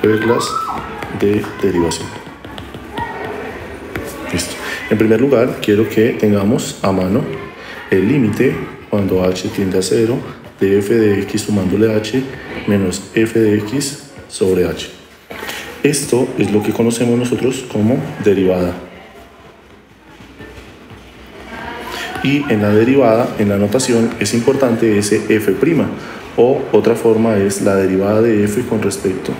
reglas de derivación. Listo. En primer lugar, quiero que tengamos a mano el límite cuando h tiende a 0 de f de x sumándole h menos f de x sobre h. Esto es lo que conocemos nosotros como derivada. Y en la derivada, en la notación, es importante ese f', o otra forma es la derivada de f con respecto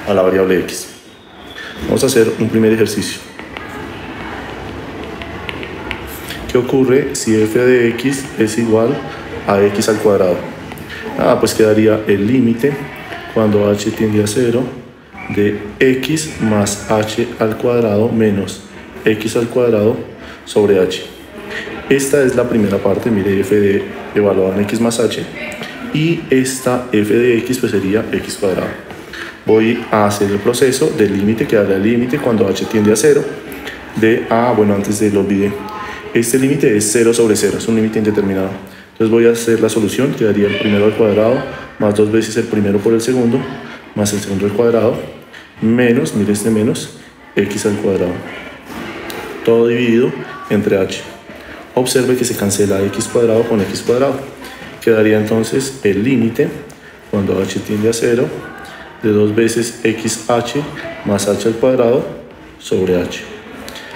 a la variable x. Vamos a hacer un primer ejercicio. ¿Qué ocurre si f de x es igual a x al cuadrado? Pues quedaría el límite cuando h tiende a 0 de x más h al cuadrado menos x al cuadrado sobre h. Esta es la primera parte, mire, f de evaluado en x más h, y esta f de x pues sería x cuadrado. Voy a hacer el proceso del límite, que dará el límite cuando h tiende a 0 de, bueno, antes de lo olvidé, este límite es 0 sobre 0, es un límite indeterminado. Entonces voy a hacer la solución, que daría el primero al cuadrado, más 2 veces el primero por el segundo, más el segundo al cuadrado, menos, mire este menos, x al cuadrado. Todo dividido entre h. Observe que se cancela x cuadrado con x cuadrado. Quedaría entonces el límite cuando h tiende a 0 de 2 veces xh más h al cuadrado sobre h.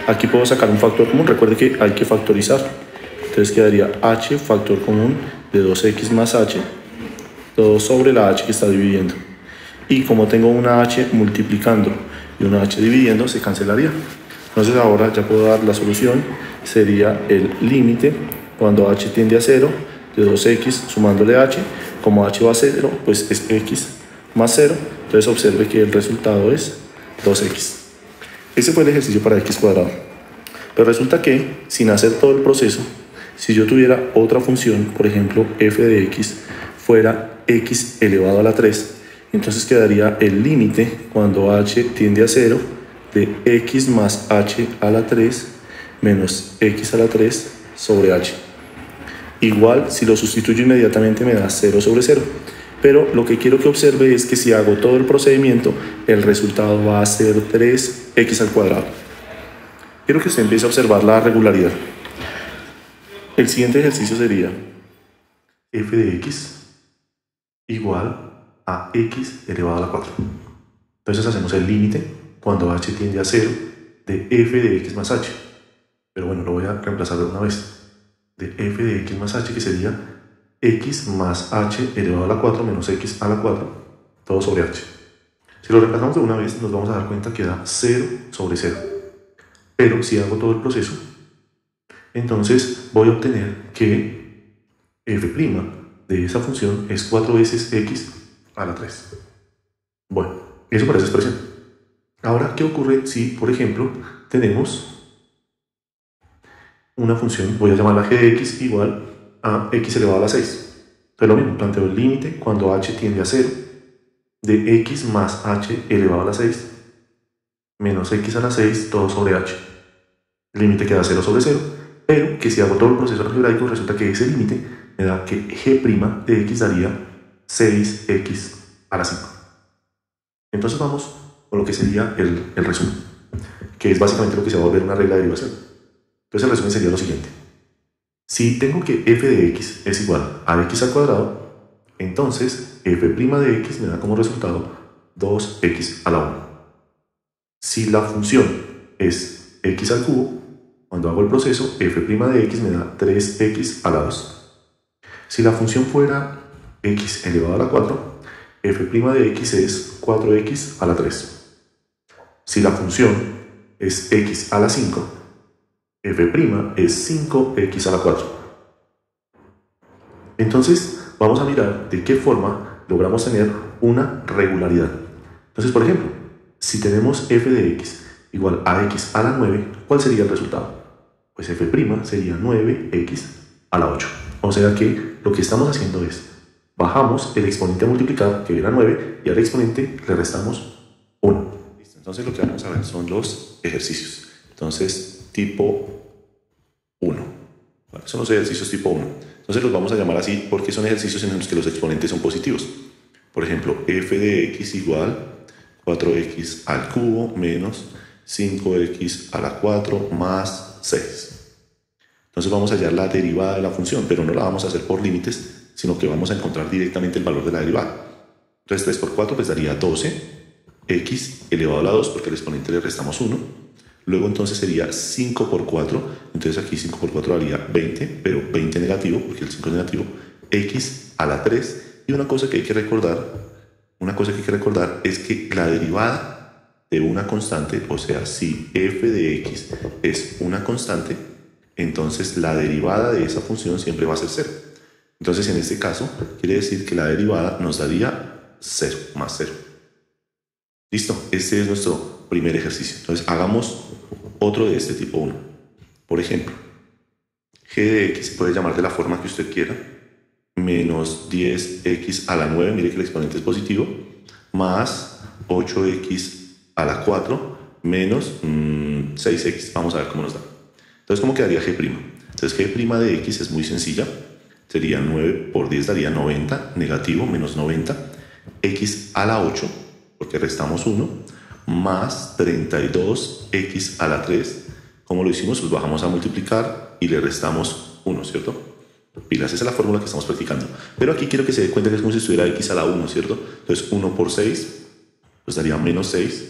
Aquí puedo sacar un factor común, recuerde que hay que factorizar. Entonces quedaría h factor común de 2x más h, todo sobre la h que está dividiendo. Y como tengo una h multiplicando y una h dividiendo, se cancelaría. Entonces ahora ya puedo dar la solución, sería el límite cuando h tiende a 0 de 2x sumándole h, como h va a 0, pues es x más 0, entonces observe que el resultado es 2x. Ese fue el ejercicio para x cuadrado. Pero resulta que, sin hacer todo el proceso, si yo tuviera otra función, por ejemplo f de x, fuera x elevado a la 3, entonces quedaría el límite cuando h tiende a 0 de x más h a la 3 menos x a la 3 sobre h. Igual, si lo sustituyo inmediatamente me da 0 sobre 0. Pero lo que quiero que observe es que si hago todo el procedimiento, el resultado va a ser 3x al cuadrado. Quiero que usted empiece a observar la regularidad. El siguiente ejercicio sería f de x igual a x elevado a la 4. Entonces hacemos el límite cuando h tiende a 0 de f de x más h. Pero bueno, lo voy a reemplazar de una vez. De f de x más h, que sería x más h elevado a la 4 menos x a la 4, todo sobre h. Si lo reemplazamos de una vez, nos vamos a dar cuenta que da 0 sobre 0. Pero si hago todo el proceso, entonces voy a obtener que f' de esa función es 4 veces x a la 3. Bueno, eso para esa expresión. Ahora, ¿qué ocurre si, por ejemplo, tenemos una función, voy a llamarla g de x igual a x elevado a la 6? Entonces lo mismo, planteo el límite cuando h tiende a 0 de x más h elevado a la 6 menos x a la 6 todo sobre h. El límite queda 0 sobre 0, pero que si hago todo el proceso algebraico resulta que ese límite me da que g' de x daría 6x a la 5. Entonces vamos con lo que sería el resumen, que es básicamente lo que se va a volver una regla de derivación. Entonces el resumen sería lo siguiente. Si tengo que f de x es igual a x al cuadrado, entonces f' de x me da como resultado 2x a la 1. Si la función es x al cubo, cuando hago el proceso, f' de x me da 3x a la 2. Si la función fuera x elevado a la 4, f' de x es 4x a la 3. Si la función es x a la 5, f' es 5x a la 4. Entonces, vamos a mirar de qué forma logramos tener una regularidad. Entonces, por ejemplo, si tenemos f de x igual a x a la 9, ¿cuál sería el resultado? Pues f' sería 9x a la 8. O sea que lo que estamos haciendo es, bajamos el exponente a multiplicar, que era 9, y al exponente le restamos 1. ¿Listo? Entonces lo que vamos a ver son los ejercicios. Entonces, tipo 1. Bueno, son los ejercicios tipo 1. Entonces los vamos a llamar así porque son ejercicios en los que los exponentes son positivos. Por ejemplo, f de x igual, 4x al cubo menos 5x a la 4 más 6. Entonces vamos a hallar la derivada de la función, pero no la vamos a hacer por límites, sino que vamos a encontrar directamente el valor de la derivada. Entonces 3 por 4 pues daría 12x elevado a la 2, porque al exponente le restamos 1. Luego entonces sería 5 por 4, entonces aquí 5 por 4 daría 20, pero 20 negativo, porque el 5 es negativo, x a la 3. Y una cosa que hay que recordar es que la derivada de una constante, o sea, si f de x es una constante, entonces la derivada de esa función siempre va a ser 0. Entonces en este caso quiere decir que la derivada nos daría 0 más 0. ¿Listo? Este es nuestro primer ejercicio. Entonces hagamos otro de este tipo 1. Por ejemplo, g de x se puede llamar de la forma que usted quiera. Menos 10x a la 9, mire que el exponente es positivo, más 8x a la 4 menos 6x. Vamos a ver cómo nos da. Entonces, ¿cómo quedaría g'? Entonces, g' de x es muy sencilla. Sería 9 por 10 daría 90, negativo, menos 90. X a la 8, porque restamos 1, más 32x a la 3. ¿Cómo lo hicimos? Pues bajamos a multiplicar y le restamos 1, ¿cierto? Pilas, esa es la fórmula que estamos practicando. Pero aquí quiero que se dé cuenta que es como si estuviera x a la 1, ¿cierto? Entonces 1 por 6, pues daría menos 6.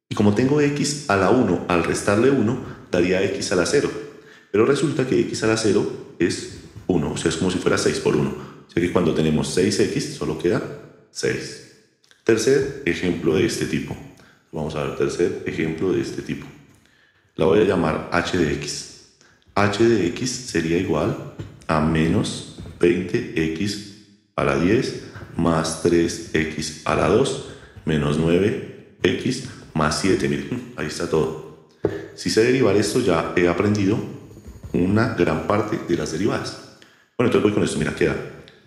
Y como tengo x a la 1, al restarle 1, daría x a la 0. Pero resulta que x a la 0 es 1, o sea, es como si fuera 6 por 1. O sea que cuando tenemos 6x, solo queda 6. Tercer ejemplo de este tipo. Vamos a ver, tercer ejemplo de este tipo. La voy a llamar h de x. H de x sería igual a menos 20x a la 10 más 3x a la 2 menos 9x más 7. Miren, ahí está todo. Si sé derivar esto, ya he aprendido una gran parte de las derivadas. Bueno, entonces voy con esto. Mira, queda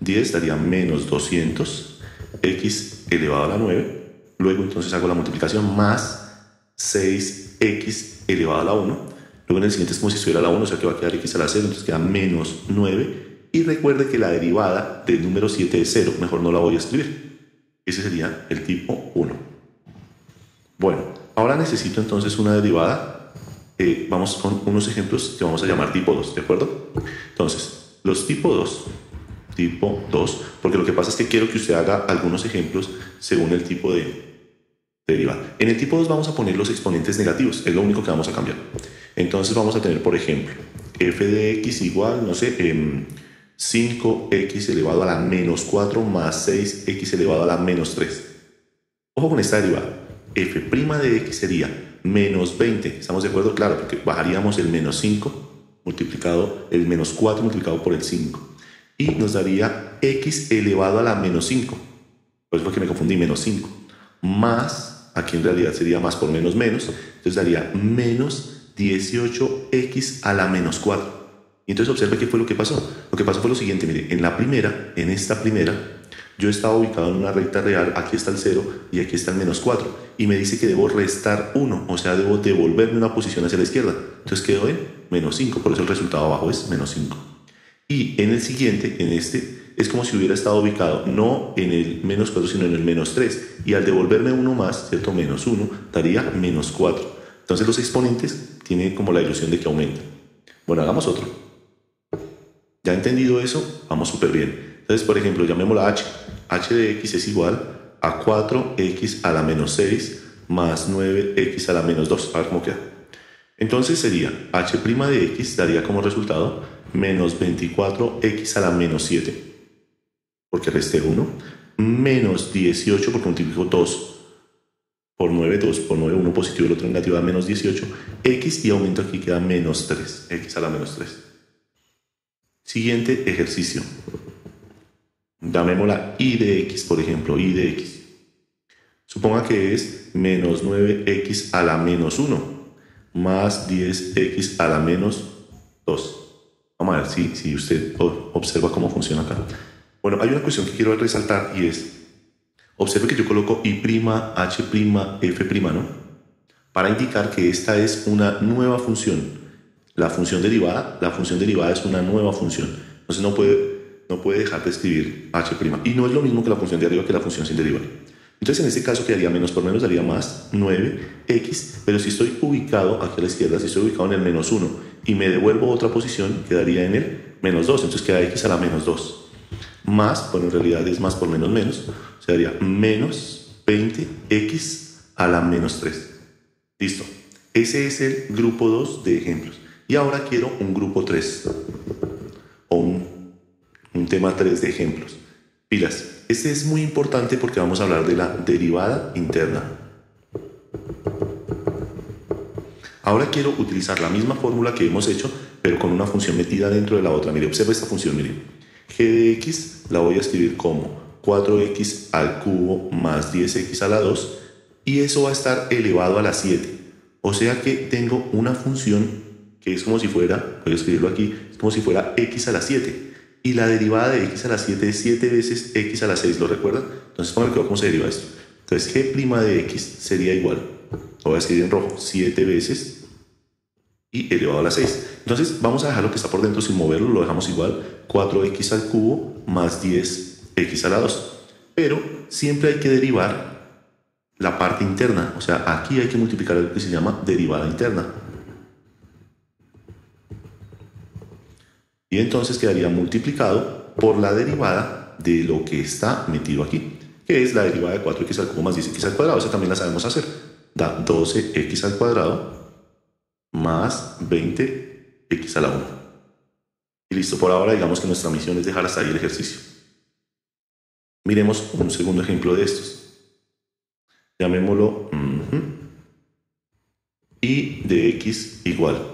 10 daría menos 200x elevado a la 9. Luego entonces hago la multiplicación más 6x elevado a la 1. Luego en el siguiente es como si estuviera a la 1, o sea que va a quedar x a la 0, entonces queda menos 9. Y recuerde que la derivada del número 7 es 0, mejor no la voy a escribir. Ese sería el tipo 1. Bueno, ahora necesito entonces una derivada. Vamos con unos ejemplos que vamos a llamar tipo 2, ¿de acuerdo? Entonces, los tipo 2, porque lo que pasa es que quiero que usted haga algunos ejemplos según el tipo de derivada. En el tipo 2 vamos a poner los exponentes negativos, es lo único que vamos a cambiar. Entonces vamos a tener, por ejemplo, f de x igual, no sé, 5x elevado a la menos 4 más 6x elevado a la menos 3. Ojo con esta derivada. F' de x sería menos 20. ¿Estamos de acuerdo? Claro, porque bajaríamos el menos 5 multiplicado, el menos 4 multiplicado por el 5. Y nos daría x elevado a la menos 5. Por eso fue que me confundí, menos 5. Más, aquí en realidad sería más por menos menos, entonces daría menos 18x a la menos 4. Y entonces observe qué fue lo que pasó. Lo que pasó fue lo siguiente, mire, en esta primera, yo estaba ubicado en una recta real, aquí está el 0 y aquí está el menos 4. Y me dice que debo restar 1, o sea, debo devolverme una posición hacia la izquierda. Entonces quedo en menos 5, por eso el resultado abajo es menos 5. Y en el siguiente, en este, es como si hubiera estado ubicado no en el menos 4, sino en el menos 3. Y al devolverme uno más, ¿cierto? Menos 1, daría menos 4. Entonces los exponentes tienen como la ilusión de que aumentan. Bueno, hagamos otro. Ya entendido eso, vamos súper bien. Entonces, por ejemplo, llamémosla h. H de x es igual a 4x a la menos 6 más 9x a la menos 2. A ver cómo queda. Entonces sería h' de x daría como resultado menos 24x a la menos 7, porque resté 1, menos 18 porque multiplico 2 por 9, 2 por 9, 1 positivo, el otro negativo da menos 18, x y aumento aquí queda menos 3, x a la menos 3. Siguiente ejercicio. Llamémosla y de x, por ejemplo, y de x. Suponga que es menos 9x a la menos 1 más 10x a la menos 2. Vamos a ver si usted observa cómo funciona acá. Bueno, hay una cuestión que quiero resaltar y es, observe que yo coloco y', h', f', ¿no? Para indicar que esta es una nueva función. La función derivada es una nueva función. Entonces no puede dejar de escribir h'. Y no es lo mismo que la función de arriba que la función sin derivar. Entonces en este caso quedaría menos por menos, daría más 9x, pero si estoy ubicado aquí a la izquierda, si estoy ubicado en el menos 1 y me devuelvo otra posición, quedaría en el menos 2, entonces queda x a la menos 2. Más, bueno, en realidad es más por menos menos, o sea, daría menos 20x a la menos 3. Listo. Ese es el grupo 2 de ejemplos. Y ahora quiero un grupo 3, o un tema 3 de ejemplos. Pilas. Este es muy importante porque vamos a hablar de la derivada interna. Ahora quiero utilizar la misma fórmula que hemos hecho, pero con una función metida dentro de la otra. Mire, observa esta función, mire. G de x la voy a escribir como 4x al cubo más 10x a la 2, y eso va a estar elevado a la 7. O sea que tengo una función que es como si fuera, voy a escribirlo aquí, es como si fuera x a la 7. Y la derivada de x a la 7 es 7 veces x a la 6, ¿lo recuerdan? Entonces, ¿cómo se deriva esto? Entonces, g' de x sería igual, lo voy a escribir en rojo, 7 veces y elevado a la 6. Entonces, vamos a dejar lo que está por dentro sin moverlo, lo dejamos igual, 4x al cubo más 10x a la 2. Pero siempre hay que derivar la parte interna, o sea, aquí hay que multiplicar lo que se llama derivada interna. Y entonces quedaría multiplicado por la derivada de lo que está metido aquí, que es la derivada de 4x al cubo más 10x al cuadrado. Esa también la sabemos hacer. Da 12x al cuadrado más 20x a la 1. Y listo, por ahora digamos que nuestra misión es dejar hasta ahí el ejercicio. Miremos un segundo ejemplo de estos. Llamémoslo y de x igual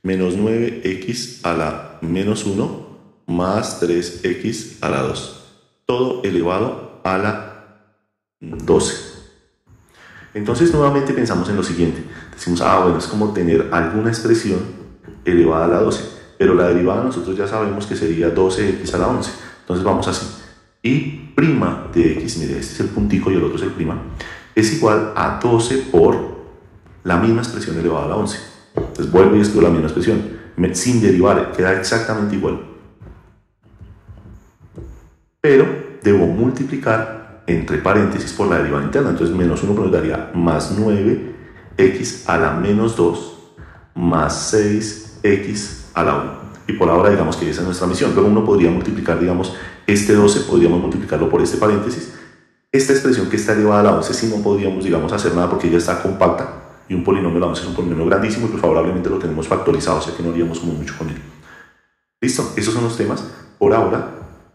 menos 9x a la menos 1 más 3x a la 2. Todo elevado a la 12. Entonces nuevamente pensamos en lo siguiente. Decimos, bueno, es como tener alguna expresión elevada a la 12. Pero la derivada nosotros ya sabemos que sería 12x a la 11. Entonces vamos así. Y prima de x, mire, este es el puntico y el otro es el prima, es igual a 12 por la misma expresión elevada a la 11. Entonces vuelvo y escribo la misma expresión, sin derivar, queda exactamente igual. Pero debo multiplicar entre paréntesis por la derivada interna. Entonces menos 1 nos daría más 9x a la menos 2 más 6x a la 1. Y por ahora digamos que esa es nuestra misión. Luego uno podría multiplicar, digamos, este 12, podríamos multiplicarlo por este paréntesis. Esta expresión que está elevada a la 11 sí no podríamos, digamos, hacer nada porque ella está compacta. Y un polinomio, la 11 es un polinomio grandísimo y pues favorablemente lo tenemos factorizado, o sea que no haríamos como mucho con él. Listo, esos son los temas por ahora.